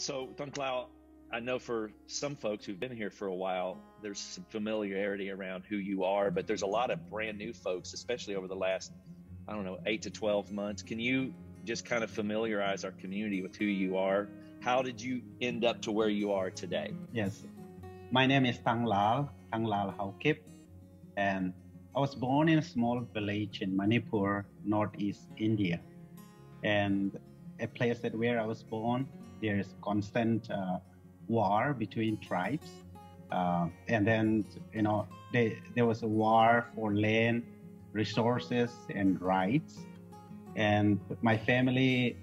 So, Thanglal, I know for some folks who've been here for a while, there's some familiarity around who you are, but there's a lot of brand new folks, especially over the last, I don't know, 8 to 12 months. Can you just kind of familiarize our community with who you are? How did you end up to where you are today? Yes, my name is Thanglal Haokip, and I was born in a small village in Manipur, northeast India. And a place that where I was born, there is constant war between tribes. And then, there was a war for land, resources, and rights. And my family,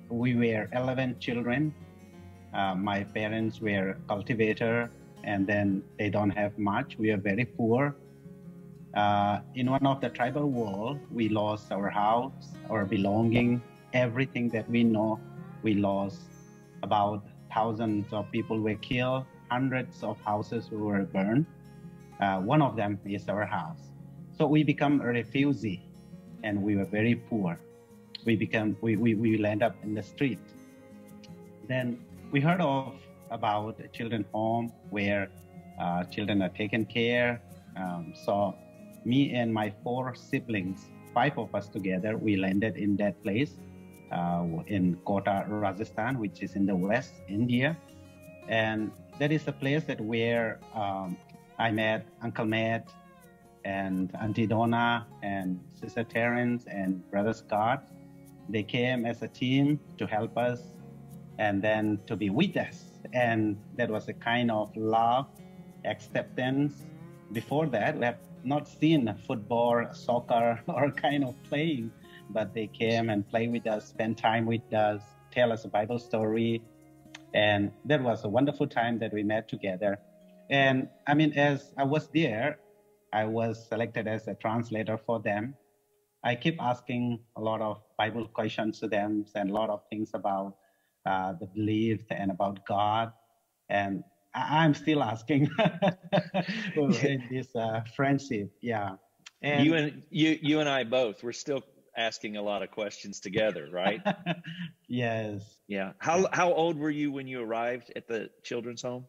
we were 11 children. My parents were cultivator, and then they don't have much. We are very poor. In one of the tribal war, we lost our house, our belonging, everything that we know. We lost. About thousands of people were killed, hundreds of houses were burned. One of them is our house. So we become a refugee, and we were very poor. We land up in the street. Then we heard about a children's home where children are taken care. So me and my 4 siblings, 5 of us together, we landed in that place in Kota, Rajasthan, which is in the West India. And that is a place that where I met Uncle Matt and Auntie Donna and Sister Terence and Brother Scott. They came as a team to help us and then to be with us. And that was a kind of love, acceptance. Before that, we have not seen football, soccer, or kind of playing, but they came and played with us, spent time with us, tell us a Bible story. And that was a wonderful time that we met together. And as I was there, I was selected as a translator for them. I keep asking a lot of Bible questions to them and a lot of things about the belief and about God. And I'm still asking in this friendship. Yeah. And you and I both, we're still asking a lot of questions together, right? Yes. Yeah. How old were you when you arrived at the children's home?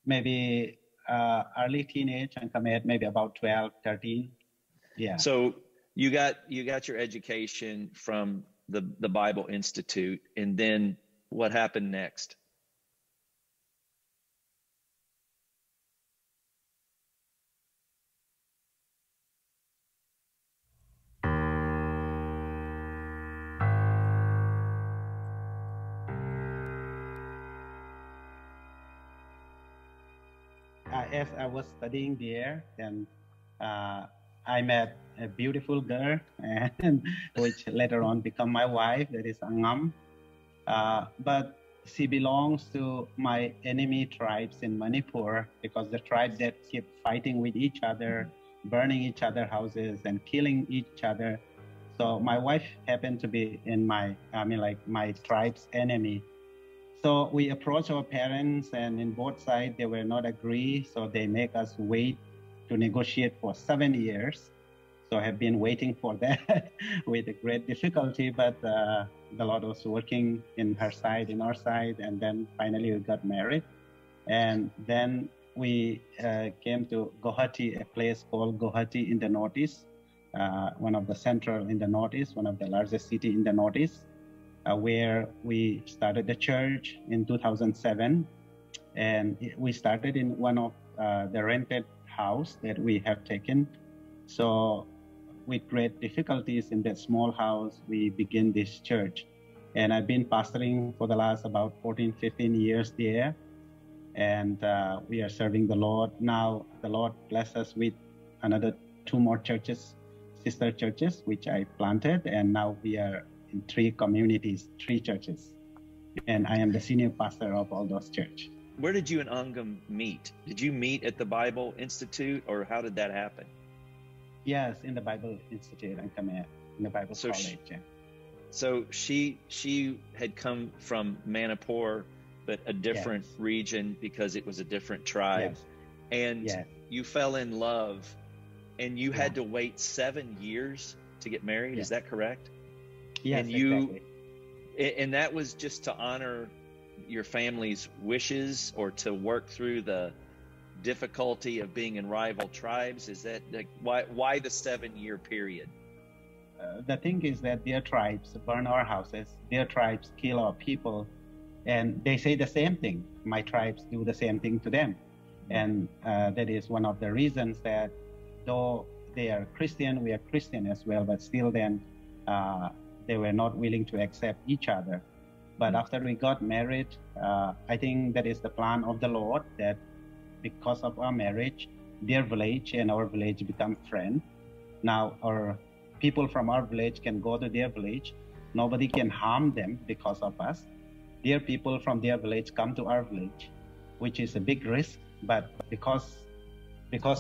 Maybe early teenage, and commit maybe about 12, 13. Yeah. So you got your education from the Bible Institute, and then what happened next? As I was studying there, then I met a beautiful girl, and which later on become my wife. That is Angam. But she belongs to my enemy tribes in Manipur, because the tribe that keep fighting with each other, burning each other houses and killing each other. So my wife happened to be in my tribe's enemy. So we approached our parents, and in both sides, they were not agree. So they make us wait to negotiate for 7 years. So I have been waiting for that with a great difficulty, but the Lord was working in her side, in our side, and then finally we got married. And then we came to Guwahati, a place called Guwahati in the Northeast, one of the central in the Northeast, one of the largest city in the Northeast. Where we started the church in 2007, and we started in one of the rented house that we have taken. So with great difficulties in that small house, we begin this church. And I've been pastoring for the last about 14, 15 years there. And we are serving the Lord. Now the Lord blessed us with another 2 more churches, sister churches, which I planted. And now we are in 3 communities, 3 churches. And I am the senior pastor of all those churches. Where did you and Angam meet? Did you meet at the Bible Institute, or how did that happen? Yes, in the Bible Institute and in the Bible College. So she had come from Manipur, but a different region because it was a different tribe. Yes. And you fell in love, and you had to wait 7 years to get married. Is that correct? Yes, and exactly. And that was just to honor your family's wishes or to work through the difficulty of being in rival tribes? Is that like, why the 7-year period? The thing is that their tribes burn our houses, their tribes kill our people, and they say the same thing. My tribes do the same thing to them. And that is one of the reasons that though they are Christian, we are Christian as well, but still then they were not willing to accept each other. But after we got married, I think that is the plan of the Lord, that because of our marriage, their village and our village become friends. Now our people from our village can go to their village. Nobody can harm them because of us. Their people from their village come to our village, which is a big risk. But because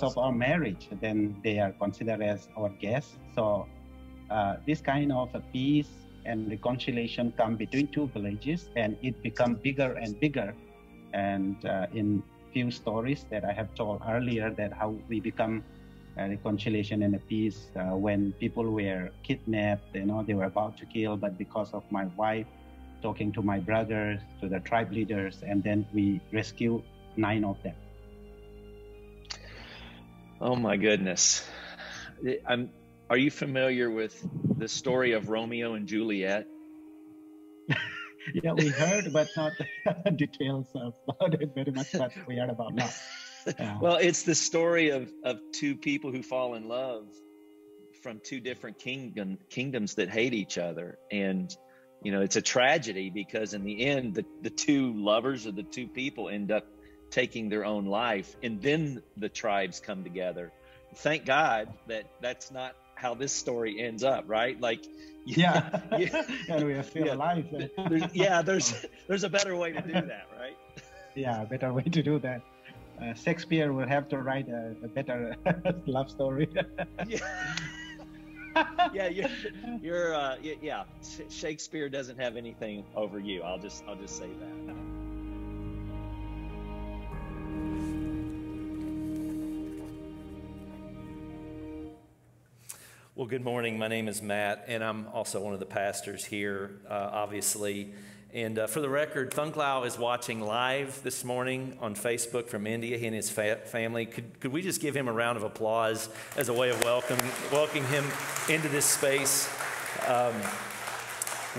of our marriage, then they are considered as our guests. So this kind of a peace and reconciliation come between two villages, and it become bigger and bigger. And in few stories that I have told earlier, that how we become a reconciliation and a peace when people were kidnapped, they were about to kill, but because of my wife talking to my brothers, to the tribe leaders, and then we rescue 9 of them. Oh my goodness. Are you familiar with the story of Romeo and Juliet? Yeah, we heard, but not details about it very much, but we heard about now. Yeah. Well, it's the story of 2 people who fall in love from 2 different kingdoms that hate each other. And, it's a tragedy because in the end, the 2 lovers or the 2 people end up taking their own life, and then the tribes come together. Thank God that that's not how this story ends up, right? Like, and we are still alive. There's a better way to do that, right? Yeah, a better way to do that. Shakespeare will have to write a better love story. Shakespeare doesn't have anything over you. I'll just say that. Well, good morning. My name is Matt, and I'm also one of the pastors here, obviously. And for the record, Thanglal is watching live this morning on Facebook from India. He and his family. Could we just give him a round of applause as a way of welcoming him into this space?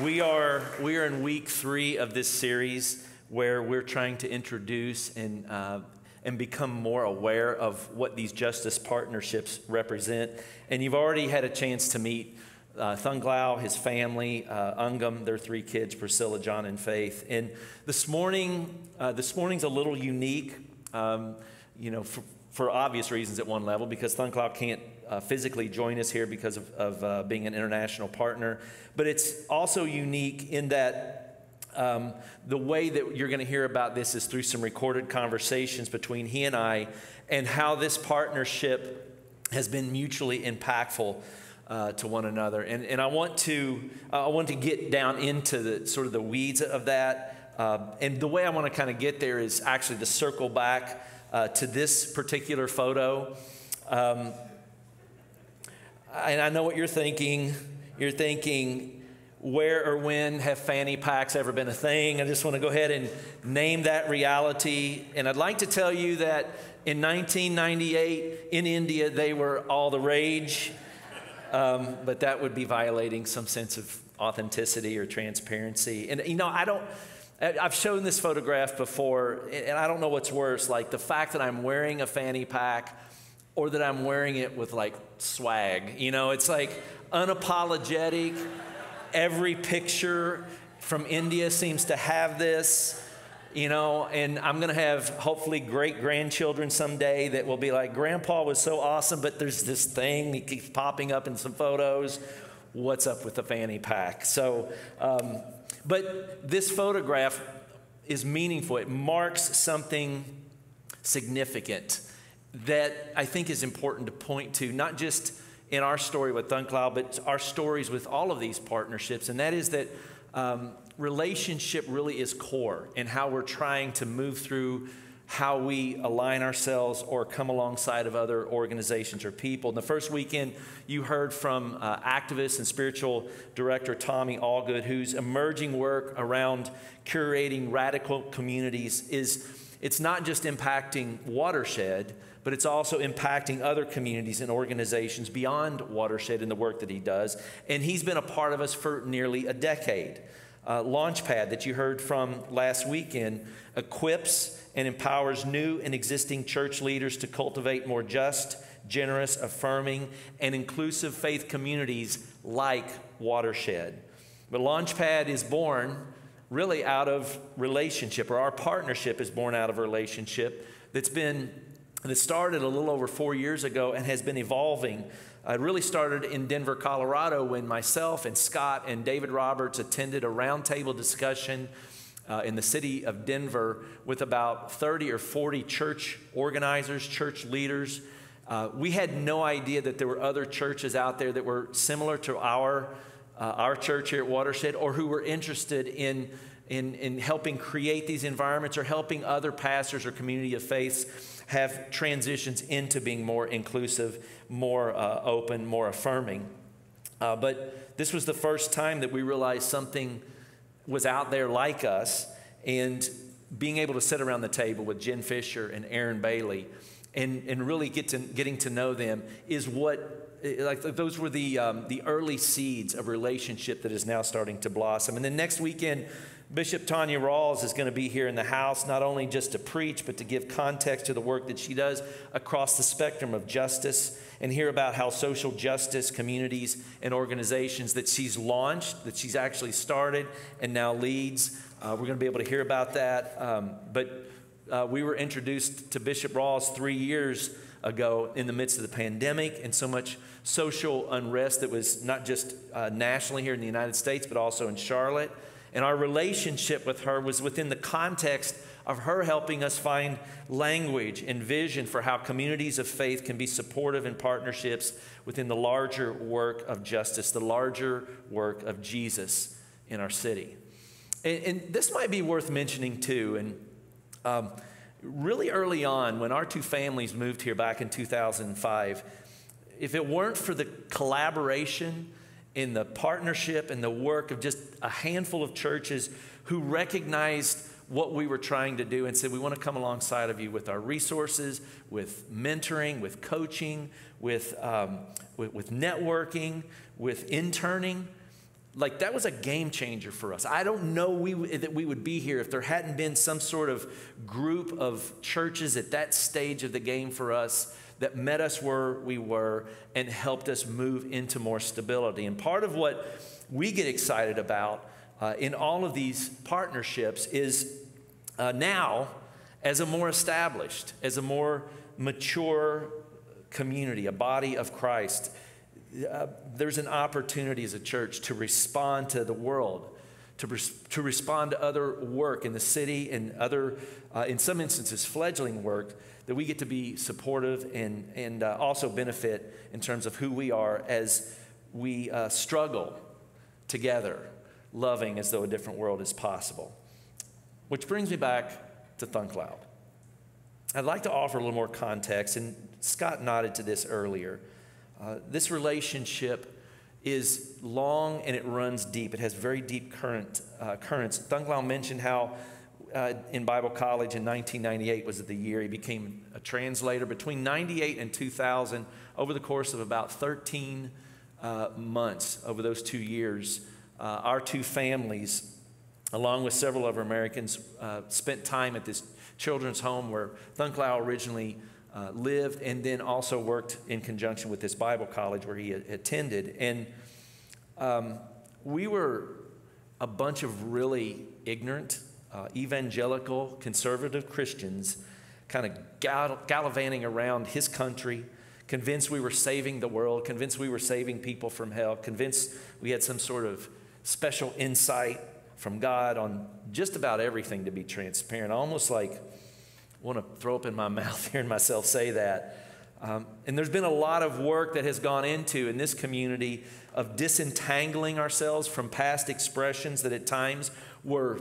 We are in week 3 of this series, where we're trying to introduce and become more aware of what these justice partnerships represent. And you've already had a chance to meet Thanglal, his family, Ungam, their 3 kids, Priscilla, John, and Faith. And this morning's a little unique, for obvious reasons at one level, because Thanglal can't physically join us here because of being an international partner. But it's also unique in that the way that you're going to hear about this is through some recorded conversations between he and I, and how this partnership has been mutually impactful to one another. And I want to get down into the sort of the weeds of that. And the way I want to kind of get there is actually to circle back to this particular photo. And I know what you're thinking. You're thinking, where or when have fanny packs ever been a thing? I just want to go ahead and name that reality. And I'd like to tell you that in 1998 in India, they were all the rage. But that would be violating some sense of authenticity or transparency. And, I've shown this photograph before, and I don't know what's worse, like the fact that I'm wearing a fanny pack or that I'm wearing it with like swag. It's like unapologetic. Every picture from India seems to have this, and I'm going to have hopefully great-grandchildren someday that will be like, Grandpa was so awesome, but there's this thing that keeps popping up in some photos. What's up with the fanny pack? So, but this photograph is meaningful. It marks something significant that I think is important to point to, not just in our story with Thanglal, but our stories with all of these partnerships, and that is that relationship really is core in how we're trying to move through how we align ourselves or come alongside of other organizations or people. In the first weekend, you heard from activist and spiritual director Tommy Allgood, whose emerging work around curating radical communities it's not just impacting Watershed, but it's also impacting other communities and organizations beyond Watershed in the work that he does. And he's been a part of us for nearly a decade. Launchpad that you heard from last weekend equips and empowers new and existing church leaders to cultivate more just, generous, affirming, and inclusive faith communities like Watershed. But Launchpad is born really out of relationship, or our partnership is born out of a relationship that started a little over 4 years ago and has been evolving. It really started in Denver, Colorado, when myself and Scott and David Roberts attended a roundtable discussion in the city of Denver with about 30 or 40 church organizers, church leaders. We had no idea that there were other churches out there that were similar to our church here at Watershed, or who were interested in helping create these environments or helping other pastors or community of faiths have transitions into being more inclusive, more open, more affirming. But this was the first time that we realized something was out there like us, and being able to sit around the table with Jen Fisher and Aaron Bailey and really getting to know them is what, like, those were the early seeds of relationship that is now starting to blossom. And then next weekend, Bishop Tanya Rawls is going to be here in the house, not only just to preach, but to give context to the work that she does across the spectrum of justice, and hear about how social justice communities and organizations that she's launched, that she's actually started and now leads. We're going to be able to hear about that. But we were introduced to Bishop Rawls 3 years ago in the midst of the pandemic and so much social unrest that was not just nationally here in the United States, but also in Charlotte. And our relationship with her was within the context of her helping us find language and vision for how communities of faith can be supportive in partnerships within the larger work of justice, the larger work of Jesus in our city. And this might be worth mentioning too. And really early on, when our two families moved here back in 2005, if it weren't for the collaboration in the partnership and the work of just a handful of churches who recognized what we were trying to do and said, we want to come alongside of you with our resources, with mentoring, with coaching, with networking, with interning. Like, that was a game changer for us. I don't know that we would be here if there hadn't been some sort of group of churches at that stage of the game for us that met us where we were and helped us move into more stability. And part of what we get excited about in all of these partnerships is now, as a more established, as a more mature community, a body of Christ, there's an opportunity as a church to respond to the world, to respond to other work in the city and other, in some instances, fledgling work, that we get to be supportive and also benefit in terms of who we are as we struggle together, loving as though a different world is possible. Which brings me back to Thanglal. I'd like to offer a little more context, and Scott nodded to this earlier. This relationship is long and it runs deep. It has very deep currents. Thanglal mentioned how in Bible college in 1998 was the year he became a translator. Between 98 and 2000, over the course of about 13 months over those 2 years, our two families, along with several other Americans, spent time at this children's home where Thanglal originally lived, and then also worked in conjunction with this Bible college where he attended. And we were a bunch of really ignorant, evangelical, conservative Christians kind of gallivanting around his country, convinced we were saving the world, convinced we were saving people from hell, convinced we had some sort of special insight from God on just about everything, to be transparent. I almost like want to throw up in my mouth hearing myself say that. And there's been a lot of work that has gone into in this community of disentangling ourselves from past expressions that at times were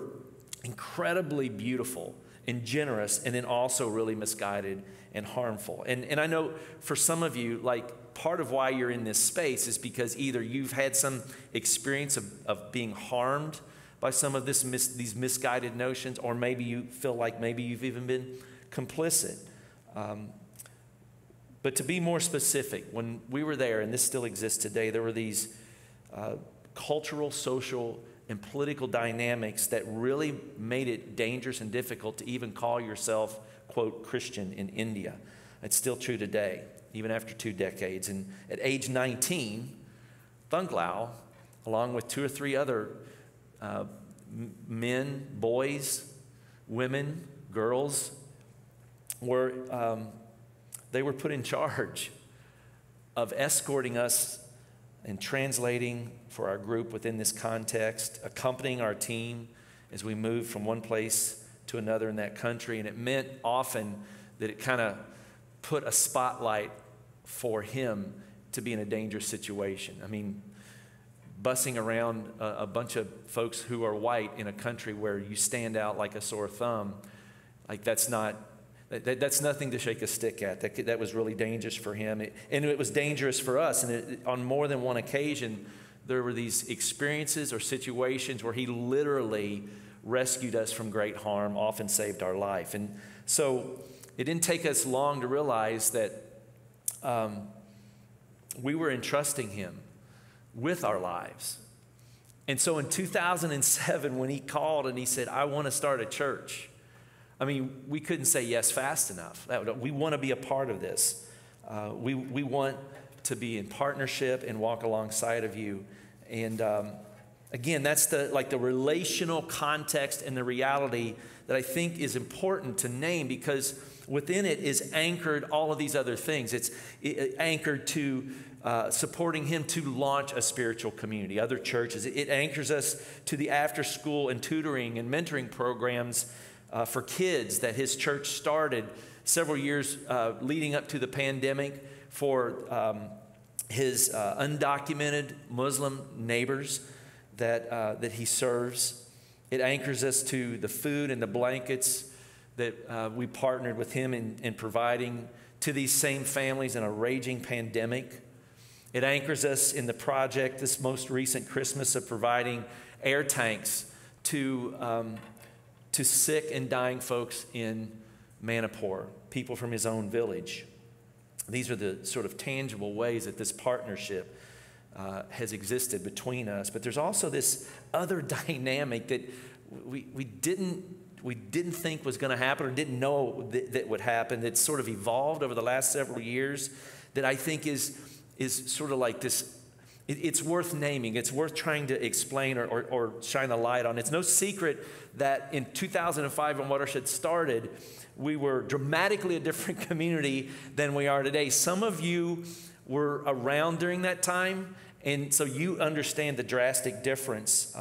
incredibly beautiful and generous, and then also really misguided and harmful. And I know for some of you, like, part of why you're in this space is because either you've had some experience of being harmed by some of these misguided notions, or maybe you feel like maybe you've even been complicit. But to be more specific, when we were there, and this still exists today, there were these cultural, social, and political dynamics that really made it dangerous and difficult to even call yourself, quote, Christian in India. It's still true today, even after 2 decades. And at age 19, Thanglal, along with 2 or 3 other men, boys, women, girls, they were put in charge of escorting us and translating for our group within this context, accompanying our team as we moved from one place to another in that country. And it meant often that it kind of put a spotlight for him to be in a dangerous situation. I mean, bussing around a bunch of folks who are white in a country where you stand out like a sore thumb, like that's nothing to shake a stick at. That was really dangerous for him. And it was dangerous for us. And on more than one occasion, there were these experiences or situations where he literally rescued us from great harm, often saved our life. And so it didn't take us long to realize that we were entrusting him with our lives. And so in 2007, when he called and he said, I want to start a church, I mean, we couldn't say yes fast enough. We want to be a part of this. We want to be in partnership and walk alongside of you. And again, that's the relational context and the reality that I think is important to name, because within it is anchored all of these other things. It's anchored to supporting him to launch a spiritual community, other churches. It anchors us to the after-school and tutoring and mentoring programs for kids that his church started several years leading up to the pandemic for his undocumented Muslim neighbors that he serves. It anchors us to the food and the blankets that we partnered with him in providing to these same families in a raging pandemic. It anchors us in the project this most recent Christmas of providing air tanks to sick and dying folks in Manipur, people from his own village. These are the sort of tangible ways that this partnership has existed between us. But there's also this other dynamic that we didn't think was going to happen, or didn't know that would happen, that's sort of evolved over the last several years, that I think is sort of like this. It's worth naming. It's worth trying to explain or shine a light on. It's no secret that in 2005, when Watershed started, we were dramatically a different community than we are today. Some of you were around during that time, and so you understand the drastic difference.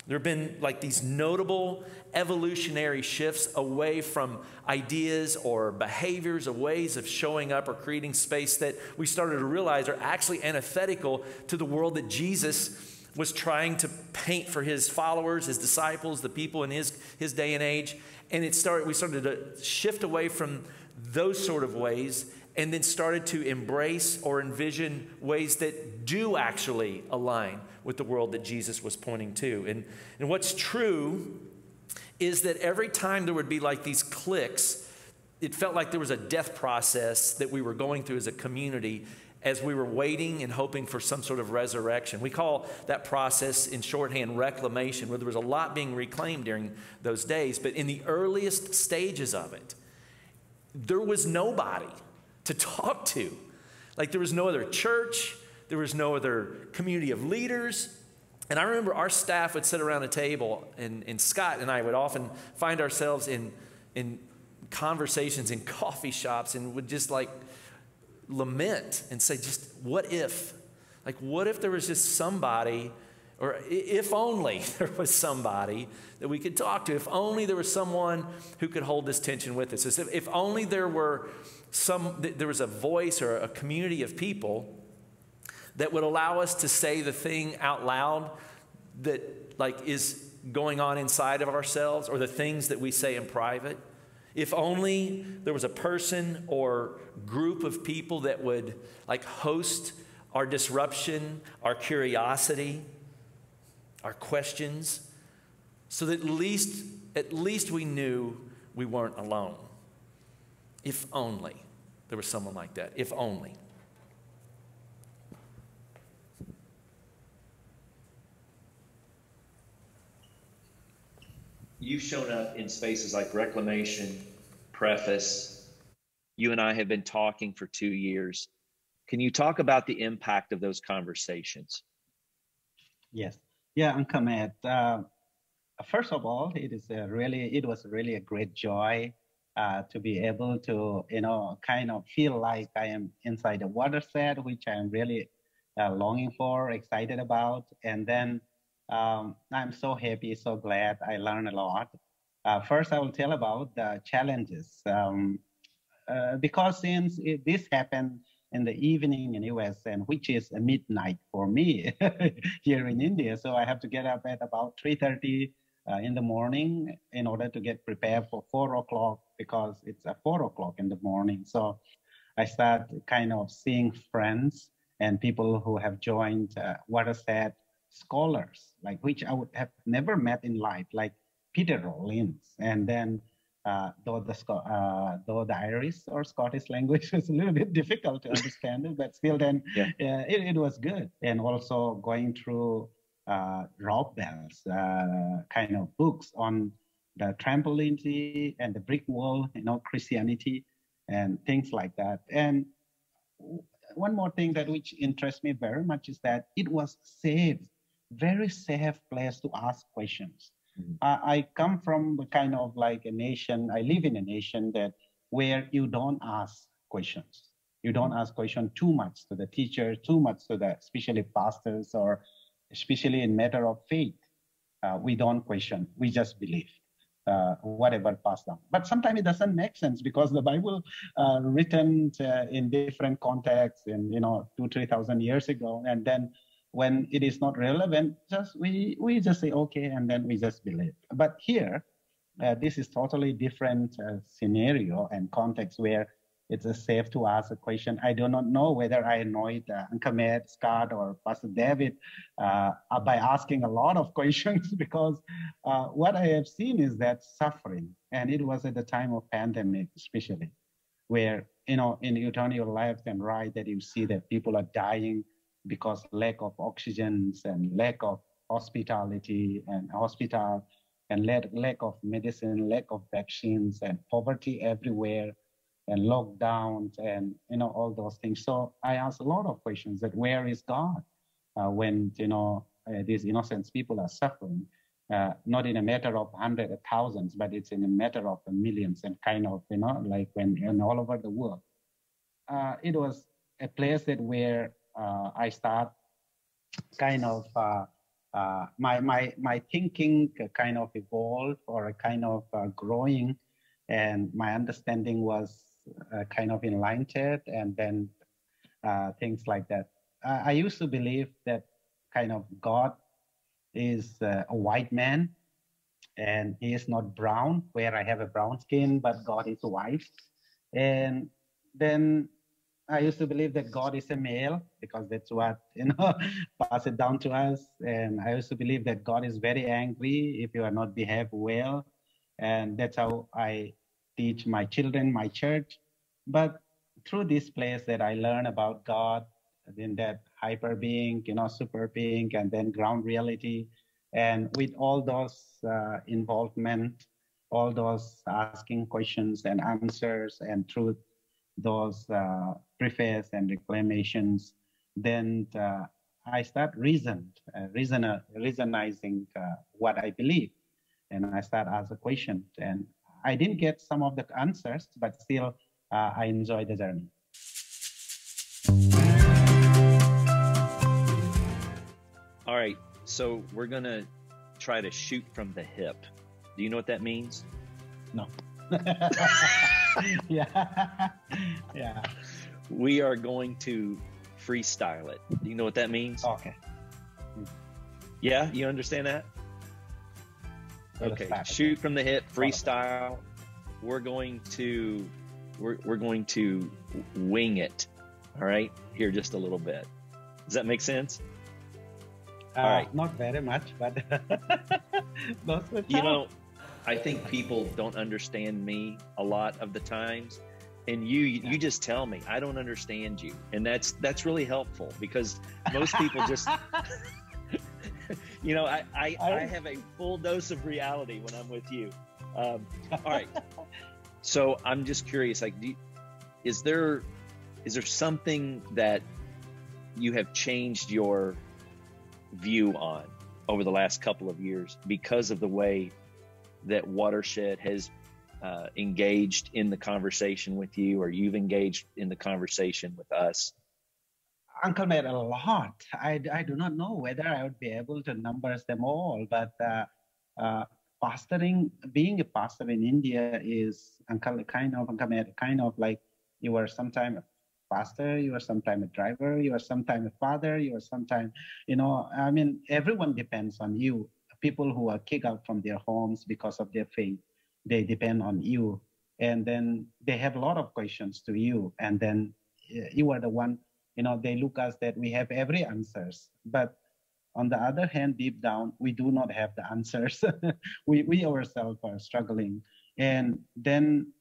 There have been like these notable evolutionary shifts away from ideas or behaviors or ways of showing up or creating space that we started to realize are actually antithetical to the world that Jesus was trying to paint for his followers, his disciples, the people in his day and age. And we started to shift away from those sort of ways, and then started to embrace or envision ways that do actually align with the world that Jesus was pointing to. And what's true is that every time there would be like these cliques, it felt like there was a death process that we were going through as a community as we were waiting and hoping for some sort of resurrection. We call that process in shorthand reclamation, where there was a lot being reclaimed during those days. But in the earliest stages of it, there was nobody to talk to. Like, there was no other church. There was no other community of leaders. And I remember our staff would sit around a table, and Scott and I would often find ourselves in conversations in coffee shops, and would just like lament and say, just what if? Like, what if there was just somebody, or if only there was somebody that we could talk to, if only there was someone who could hold this tension with us, if only there was a voice or a community of people that would allow us to say the thing out loud that like is going on inside of ourselves or the things that we say in private. If only there was a person or group of people that would like host our disruption, our curiosity, our questions, so that at least we knew we weren't alone. If only there was someone like that. If only. You've shown up in spaces like Reclamation, Preface. You and I have been talking for 2 years. Can you talk about the impact of those conversations? Yes. Yeah, Uncle Matt. First of all, it was really a great joy to be able to, kind of feel like I am inside the Watershed, which I'm really longing for, excited about. And then I'm so happy, so glad I learned a lot. First, I will tell about the challenges. Because since this happened in the evening in US, and which is midnight for me here in India, so I have to get up at about 3:30 in the morning in order to get prepared for 4 o'clock, because it's at 4 o'clock in the morning. So I start kind of seeing friends and people who have joined Watershed scholars, like which I would have never met in life, like Peter Rollins. And then though the Irish or Scottish language was a little bit difficult to understand it, but still then it was good. And also going through Rob Bell's kind of books on the trampoline and the brick wall, Christianity and things like that. And one more thing that which interests me very much is that it was very safe place to ask questions. I come from kind of like a nation, I live in a nation where you don't ask questions. You don't ask questions too much to the teacher, too much to the, especially pastors, or especially in matter of faith. We don't question, we just believe whatever passed down. But sometimes it doesn't make sense, because the Bible written in different contexts in 2,000-3,000 years ago, and then when it is not relevant, we just say okay, and then we just believe. But here, this is totally different scenario and context where it's safe to ask a question. I do not know whether I annoyed Uncle Matt, Scott, or Pastor David by asking a lot of questions, because what I have seen is that suffering, and it was at the time of pandemic especially, where in you turn your left and right, that you see that people are dying because lack of oxygen and lack of hospitality and hospital, and lack of medicine, lack of vaccines, and poverty everywhere, and lockdowns, and all those things. So I asked a lot of questions that where is God when these innocent people are suffering, not in a matter of hundreds of thousands, but it's in a matter of millions, and kind of like when all over the world. It was a place that where I start kind of my thinking kind of evolved, or kind of growing, and my understanding was kind of enlightened, and then things like that. I used to believe that kind of God is a white man, and he is not brown, where I have a brown skin, but God is white. And then I used to believe that God is a male, because that's what, pass it down to us. And I used to believe that God is very angry if you are not behave well. And that's how I teach my children, my church. But through this place that I learn about God, then that hyper being, super being, and then ground reality. And with all those involvement, all those asking questions and answers, and through those preface and reclamations, then I start reasonizing what I believe, and I start ask a question. And I didn't get some of the answers, but still I enjoy the journey. All right, so we're gonna try to shoot from the hip. Do you know what that means? No. Yeah. We are going to freestyle it. Do you know what that means? Okay. Yeah, you understand that? Okay, shoot from the hip, freestyle. We're going to wing it. All right, here just a little bit. Does that make sense? All right. Not very much, but you know, I think people don't understand me a lot of the times, and you just tell me I don't understand you, and that's really helpful, because most people just you know, I have a full dose of reality when I'm with you. All right, so I'm just curious, like, is there something that you have changed your view on over the last couple of years because of the way that Watershed has engaged in the conversation with you, or you've engaged in the conversation with us? Uncle made a lot. I do not know whether I would be able to number them all, but being a pastor in India is, Uncle made kind of like, you are sometimes a pastor, you are sometimes a driver, you are sometimes a father, you are sometimes, I mean, everyone depends on you. People who are kicked out from their homes because of their faith, they depend on you. And then they have a lot of questions to you. And then you are the one, they look us that we have every answers. But on the other hand, deep down, we do not have the answers. we ourselves are struggling. And then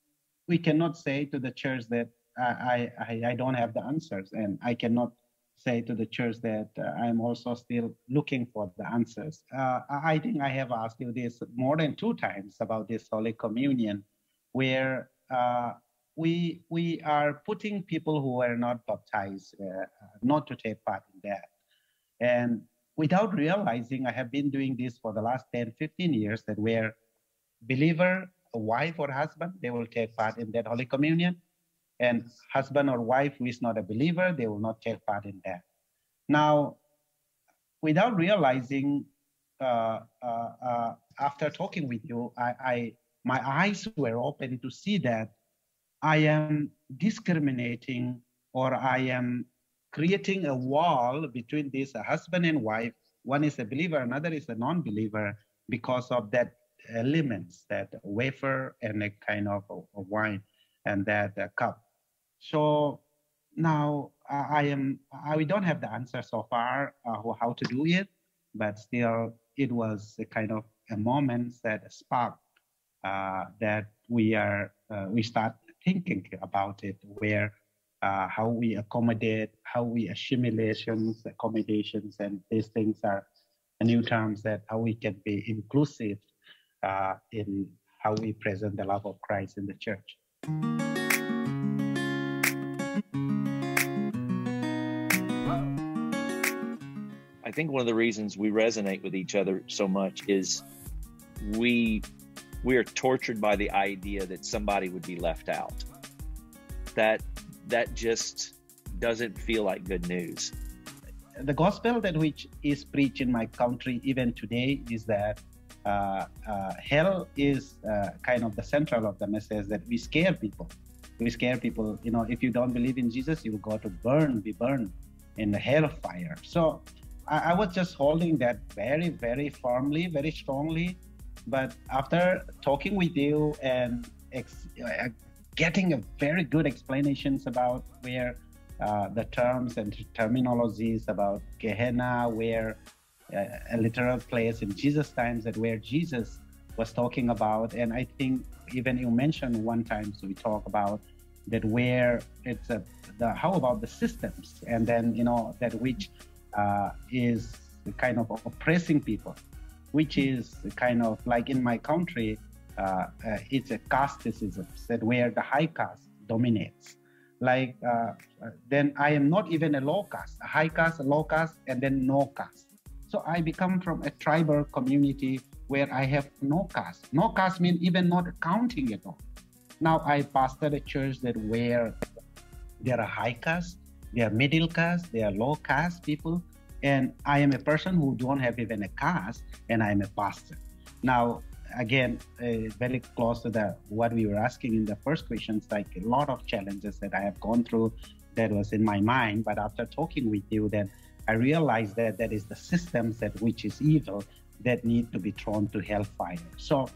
we cannot say to the church that I don't have the answers. And I cannot say to the church that I'm also still looking for the answers. I think I have asked you this more than 2 times about this Holy Communion, where we are putting people who are not baptized not to take part in that. And without realizing, I have been doing this for the last 10, 15 years, that where believer, a wife or husband, they will take part in that Holy Communion. And husband or wife who is not a believer, they will not take part in that. Now, without realizing, after talking with you, my eyes were open to see that I am discriminating, or I am creating a wall between this husband and wife. One is a believer, another is a non-believer, because of that elements, that wafer and a kind of a wine and that cup. So now we don't have the answer so far how to do it, but still it was a kind of a moment that sparked that we start thinking about it, where how we accommodate, how we accommodations, and these things are new terms, that how we can be inclusive in how we present the love of Christ in the church. I think one of the reasons we resonate with each other so much is we are tortured by the idea that somebody would be left out. That just doesn't feel like good news. The gospel that which is preached in my country even today is that hell is kind of the central of the message, that we scare people. We scare people, if you don't believe in Jesus, you will go to be burned in the hellfire. So I was just holding that very, very firmly, very strongly. But after talking with you and getting a very good explanations about where the terms and terminologies about Gehenna, where a literal place in Jesus' times, that where Jesus was talking about, and I think even you mentioned one time, so we talk about that where it's how about the systems, and then that which is kind of oppressing people, which is kind of like in my country, it's a casteism, that where the high caste dominates. Like then I am not even a low caste, a high caste, a low caste, and then no caste. So I become from a tribal community where I have no caste. No caste means even not counting at all. Now I pastor a church that where there are high caste, there are middle caste, there are low caste people, and I am a person who don't have even a caste, and I am a pastor. Now, again, very close to what we were asking in the first questions, like a lot of challenges that I have gone through that was in my mind, but after talking with you, then I realized that that is the systems that which is evil, that need to be thrown to hellfire. So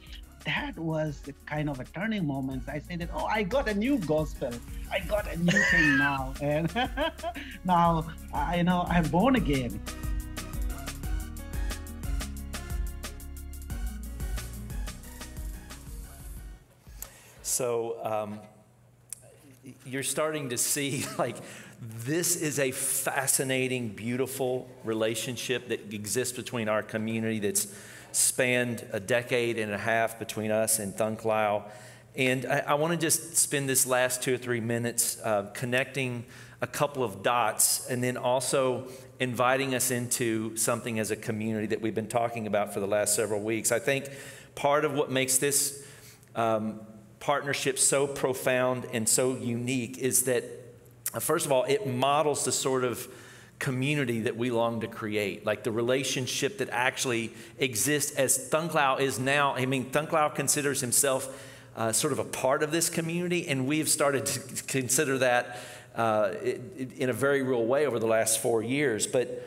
that was the kind of a turning moment. I said that, oh, I got a new gospel. I got a new thing now. And now, I'm born again. So you're starting to see, like, this is a fascinating, beautiful relationship that exists between our community that's spanned a decade and a half between us and Thanglal. And I want to just spend this last 2 or 3 minutes connecting a couple of dots, and then also inviting us into something as a community that we've been talking about for the last several weeks. I think part of what makes this partnership so profound and so unique is that, first of all, it models the sort of community that we long to create, like the relationship that actually exists as Thanglal is now. I mean, Thanglal considers himself sort of a part of this community, and we've started to consider that in a very real way over the last 4 years. But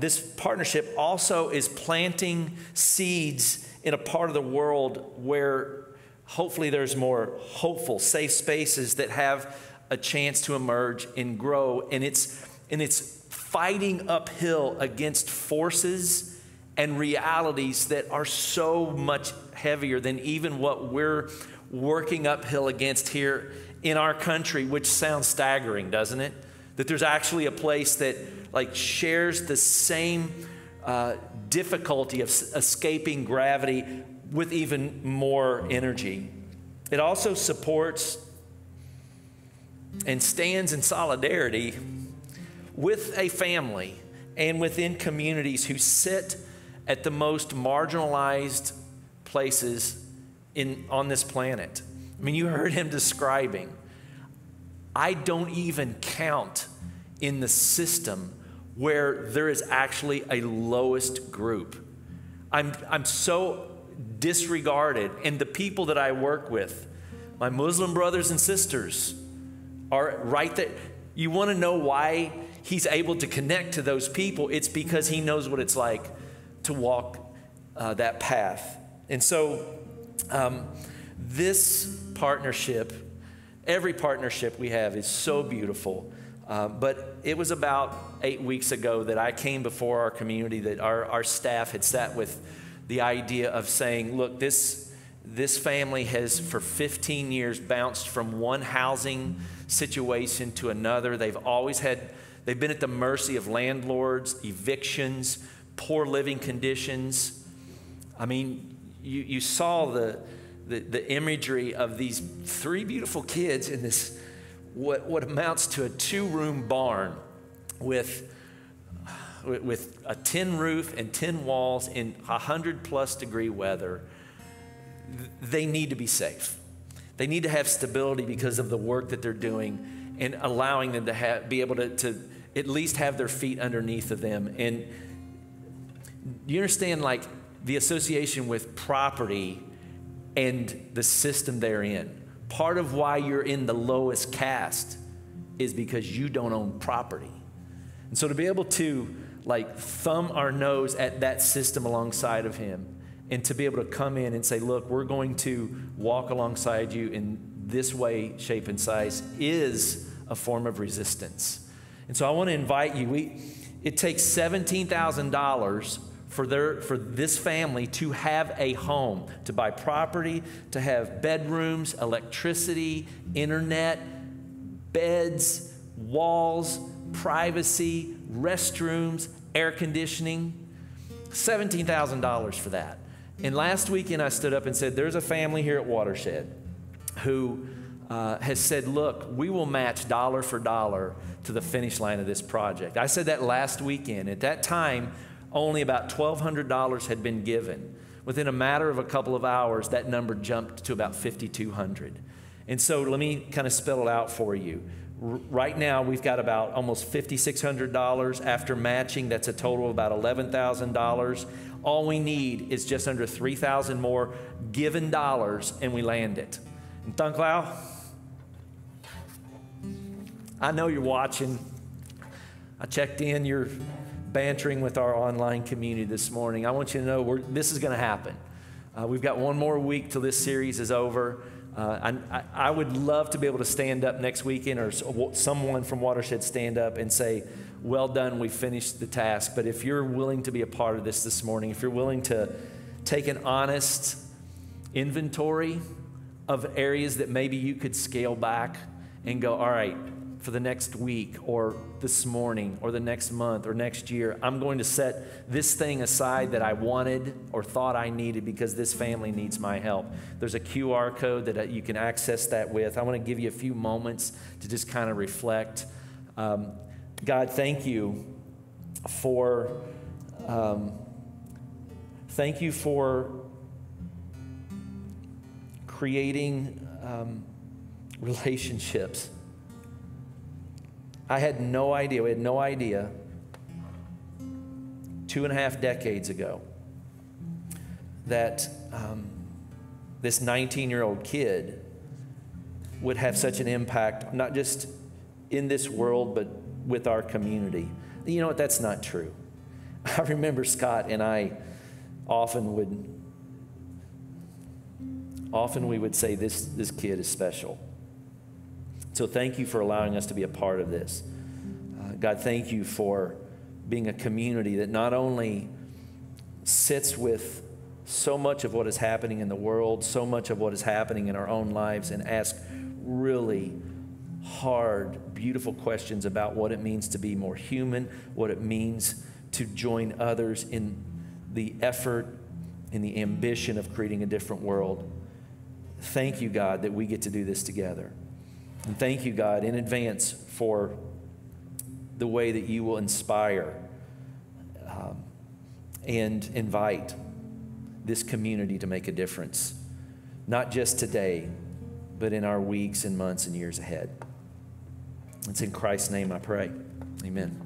this partnership also is planting seeds in a part of the world where hopefully there's more hopeful, safe spaces that have a chance to emerge and grow. And it's fighting uphill against forces and realities that are so much heavier than even what we're working uphill against here in our country, which sounds staggering, doesn't it? That there's actually a place that like shares the same difficulty of escaping gravity with even more energy. It also supports and stands in solidarity with a family and within communities who sit at the most marginalized places on this planet. I mean, you heard him describing, I don't even count in the system where there is actually a lowest group. I'm so disregarded, and the people that I work with, my Muslim brothers and sisters, are right there. You want to know why he's able to connect to those people? It's because he knows what it's like to walk that path. And so this partnership, every partnership we have is so beautiful. But it was about 8 weeks ago that I came before our community, that our staff had sat with the idea of saying, look, this family has for 15 years bounced from one housing situation to another. They've been at the mercy of landlords, evictions, poor living conditions. I mean, you saw the imagery of these 3 beautiful kids in this, what amounts to a 2-room barn with a tin roof and tin walls in 100+ degree weather. They need to be safe. They need to have stability because of the work that they're doing, and allowing them to be able to at least have their feet underneath of them. And you understand, like, the association with property and the system they're in. Part of why you're in the lowest caste is because you don't own property. And so to be able to like thumb our nose at that system alongside of him, and to be able to come in and say, look, we're going to walk alongside you in this way, shape, and size, is a form of resistance. And so I want to invite you. It takes $17,000 for this family to have a home, to buy property, to have bedrooms, electricity, internet, beds, walls, privacy, restrooms, air conditioning. $17,000 for that. And last weekend I stood up and said, there's a family here at Watershed who has said, look, we will match dollar for dollar to the finish line of this project. I said that last weekend. At that time, only about $1,200 had been given. Within a matter of a couple of hours, that number jumped to about $5,200. And so let me kind of spell it out for you. Right now, we've got about almost $5,600 after matching. That's a total of about $11,000. All we need is just under $3,000 more given dollars, and we land it. And Thanglal, I know you're watching. I checked in. You're bantering with our online community this morning, I want you to know this is going to happen. We've got one more week till this series is over. I would love to be able to stand up next weekend, or someone from Watershed stand up and say, well done, we finished the task. But if you're willing to be a part of this morning, if you're willing to take an honest inventory of areas that maybe you could scale back and go, all right, for the next week or this morning or the next month or next year, I'm going to set this thing aside that I wanted or thought I needed because this family needs my help. There's a QR code that you can access that with. I want to give you a few moments to just kind of reflect. God, thank you for creating relationships. I had no idea, we had no idea 2.5 decades ago that this 19-year-old kid would have such an impact, not just in this world, but with our community. You know what? That's not true. I remember Scott and I often we would say this kid is special. So thank you for allowing us to be a part of this. God, thank you for being a community that not only sits with so much of what is happening in the world, so much of what is happening in our own lives, and ask really hard, beautiful questions about what it means to be more human, what it means to join others in the effort, in the ambition of creating a different world. Thank you, God, that we get to do this together. And thank you, God, in advance for the way that you will inspire and invite this community to make a difference, not just today, but in our weeks and months and years ahead. It's in Christ's name I pray. Amen.